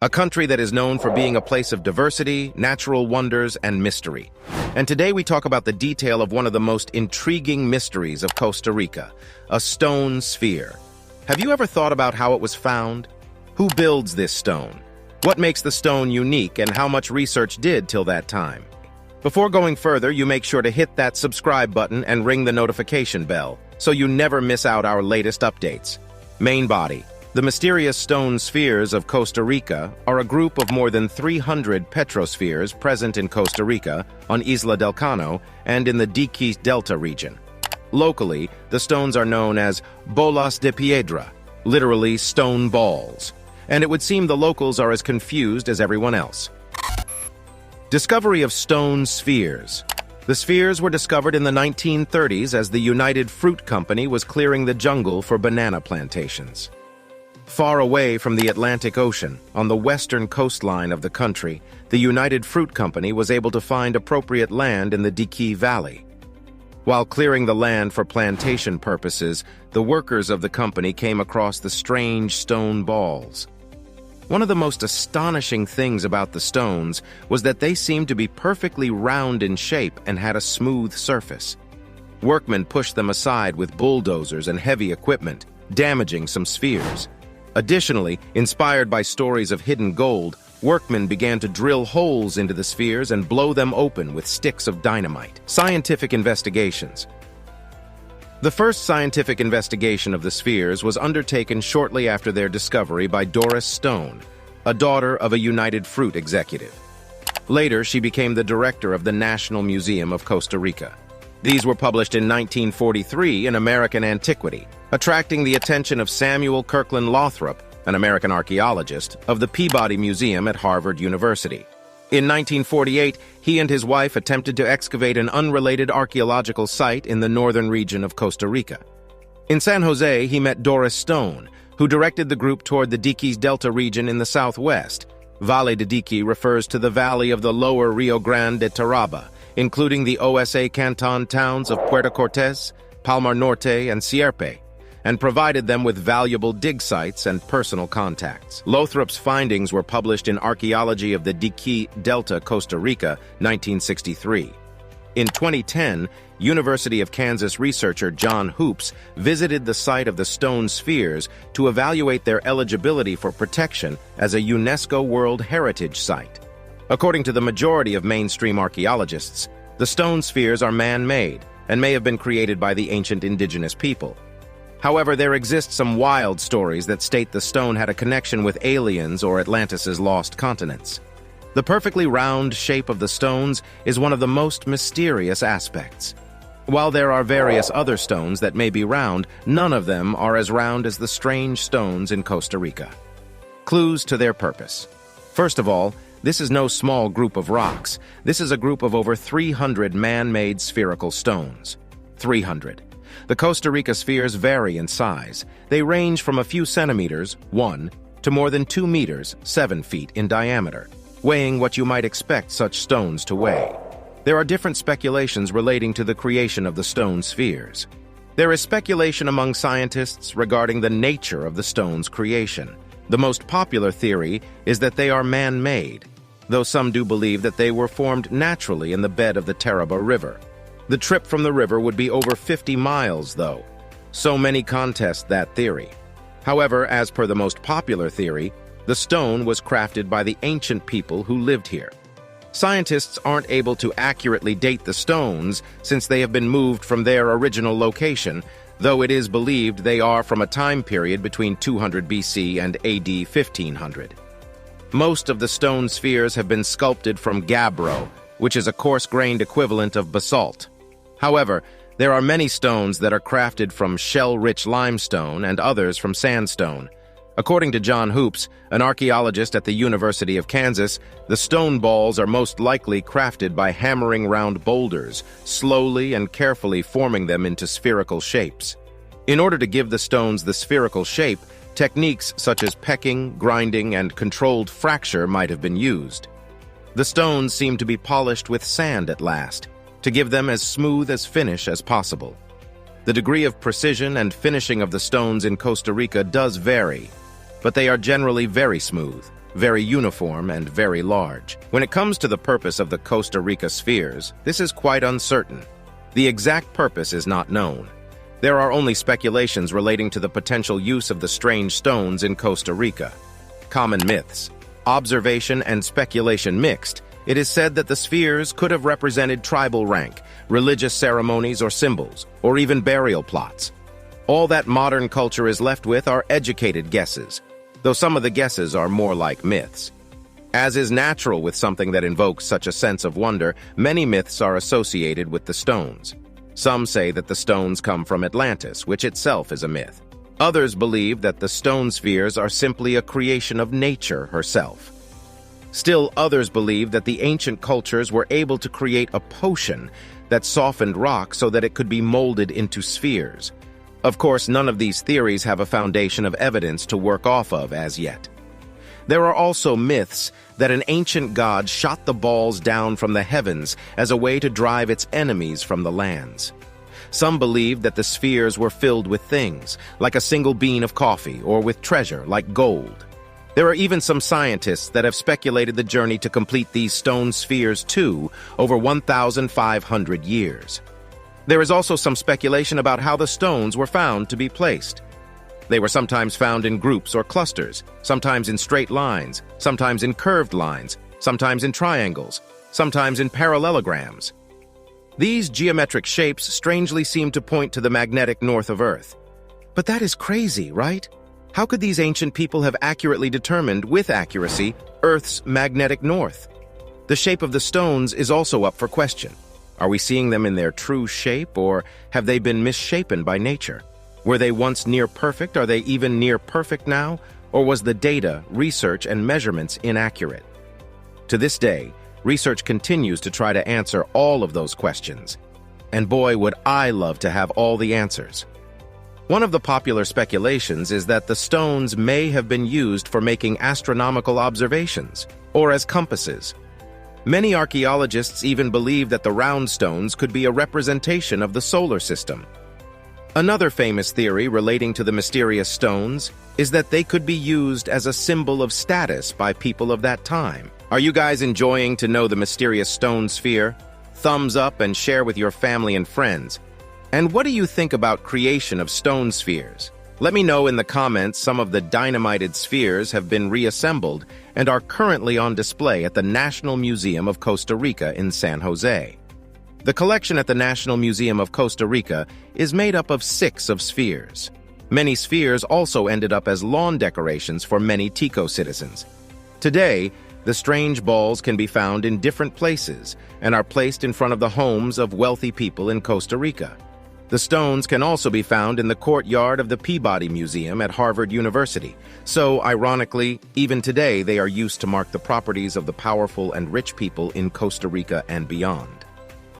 a country that is known for being a place of diversity, natural wonders, and mystery. And today we talk about the detail of one of the most intriguing mysteries of Costa Rica, a stone sphere. Have you ever thought about how it was found? Who builds this stone? What makes the stone unique, and how much research did till that time? Before going further, you make sure to hit that subscribe button and ring the notification bell so you never miss out our latest updates. Main body. The mysterious stone spheres of Costa Rica are a group of more than 300 petrospheres present in Costa Rica, on Isla del Cano, and in the Dique Delta region. Locally, the stones are known as bolas de piedra, literally stone balls, and it would seem the locals are as confused as everyone else. Discovery of stone spheres. The spheres were discovered in the 1930s as the United Fruit Company was clearing the jungle for banana plantations. Far away from the Atlantic Ocean, on the western coastline of the country, the United Fruit Company was able to find appropriate land in the Dique Valley. While clearing the land for plantation purposes, the workers of the company came across the strange stone balls. One of the most astonishing things about the stones was that they seemed to be perfectly round in shape and had a smooth surface. Workmen pushed them aside with bulldozers and heavy equipment, damaging some spheres. Additionally, inspired by stories of hidden gold, workmen began to drill holes into the spheres and blow them open with sticks of dynamite. Scientific investigations. The first scientific investigation of the spheres was undertaken shortly after their discovery by Doris Stone, a daughter of a United Fruit executive. Later, she became the director of the National Museum of Costa Rica. These were published in 1943 in American Antiquity, attracting the attention of Samuel Kirkland Lothrop, an American archaeologist, of the Peabody Museum at Harvard University. In 1948, he and his wife attempted to excavate an unrelated archaeological site in the northern region of Costa Rica. In San Jose, he met Doris Stone, who directed the group toward the Dique Delta region in the southwest. Valle de Dique refers to the valley of the lower Rio Grande de Taraba, including the OSA canton towns of Puerto Cortes, Palmar Norte, and Sierpe, and provided them with valuable dig sites and personal contacts. Lothrop's findings were published in Archaeology of the Dique Delta, Costa Rica, 1963. In 2010, University of Kansas researcher John Hoops visited the site of the stone spheres to evaluate their eligibility for protection as a UNESCO World Heritage Site. According to the majority of mainstream archaeologists, the stone spheres are man-made and may have been created by the ancient indigenous people. However, there exist some wild stories that state the stone had a connection with aliens or Atlantis' lost continents. The perfectly round shape of the stones is one of the most mysterious aspects. While there are various other stones that may be round, none of them are as round as the strange stones in Costa Rica. Clues to their purpose. First of all, this is no small group of rocks. This is a group of over 300 man-made spherical stones. 300. The Costa Rica spheres vary in size. They range from a few centimeters, 1, to more than 2 meters, 7 feet in diameter, weighing what you might expect such stones to weigh. There are different speculations relating to the creation of the stone spheres. There is speculation among scientists regarding the nature of the stone's creation. The most popular theory is that they are man-made, though some do believe that they were formed naturally in the bed of the Taraba River. The trip from the river would be over 50 miles, though. So many contest that theory. However, as per the most popular theory, the stone was crafted by the ancient people who lived here. Scientists aren't able to accurately date the stones since they have been moved from their original location, though it is believed they are from a time period between 200 BC and AD 1500. Most of the stone spheres have been sculpted from gabbro, which is a coarse-grained equivalent of basalt. However, there are many stones that are crafted from shell-rich limestone and others from sandstone. According to John Hoops, an archaeologist at the University of Kansas, the stone balls are most likely crafted by hammering round boulders, slowly and carefully forming them into spherical shapes. In order to give the stones the spherical shape, techniques such as pecking, grinding, and controlled fracture might have been used. The stones seem to be polished with sand at last, to give them as smooth as finish as possible. The degree of precision and finishing of the stones in Costa Rica does vary, but they are generally very smooth. very uniform, and very large. When it comes to the purpose of the Costa Rica spheres, this is quite uncertain. The exact purpose is not known. There are only speculations relating to the potential use of the strange stones in Costa Rica. Common myths. Observation and speculation mixed. It is said that the spheres could have represented tribal rank, religious ceremonies or symbols, or even burial plots. All that modern culture is left with are educated guesses, though some of the guesses are more like myths. As is natural with something that invokes such a sense of wonder, many myths are associated with the stones. Some say that the stones come from Atlantis, which itself is a myth. Others believe that the stone spheres are simply a creation of nature herself. Still, others believe that the ancient cultures were able to create a potion that softened rock so that it could be molded into spheres. Of course, none of these theories have a foundation of evidence to work off of as yet. There are also myths that an ancient god shot the balls down from the heavens as a way to drive its enemies from the lands. Some believe that the spheres were filled with things, like a single bean of coffee, or with treasure, like gold. There are even some scientists that have speculated the journey to complete these stone spheres too, over 1,500 years. There is also some speculation about how the stones were found to be placed. They were sometimes found in groups or clusters, sometimes in straight lines, sometimes in curved lines, sometimes in triangles, sometimes in parallelograms. These geometric shapes strangely seem to point to the magnetic north of Earth. But that is crazy, right? How could these ancient people have accurately determined, with accuracy, Earth's magnetic north? The shape of the stones is also up for question. Are we seeing them in their true shape, or have they been misshapen by nature? Were they once near perfect? Are they even near perfect now? Or was the data, research, and measurements inaccurate? To this day, research continues to try to answer all of those questions. And boy, would I love to have all the answers. One of the popular speculations is that the stones may have been used for making astronomical observations, or as compasses. Many archaeologists even believe that the round stones could be a representation of the solar system. Another famous theory relating to the mysterious stones is that they could be used as a symbol of status by people of that time. Are you guys enjoying to know the mysterious stone sphere? Thumbs up and share with your family and friends. And what do you think about creation of stone spheres? Let me know in the comments. Some of the dynamited spheres have been reassembled and are currently on display at the National Museum of Costa Rica in San Jose. The collection at the National Museum of Costa Rica is made up of 6 of spheres. Many spheres also ended up as lawn decorations for many Tico citizens. Today, the strange balls can be found in different places and are placed in front of the homes of wealthy people in Costa Rica. The stones can also be found in the courtyard of the Peabody Museum at Harvard University. So, ironically, even today they are used to mark the properties of the powerful and rich people in Costa Rica and beyond.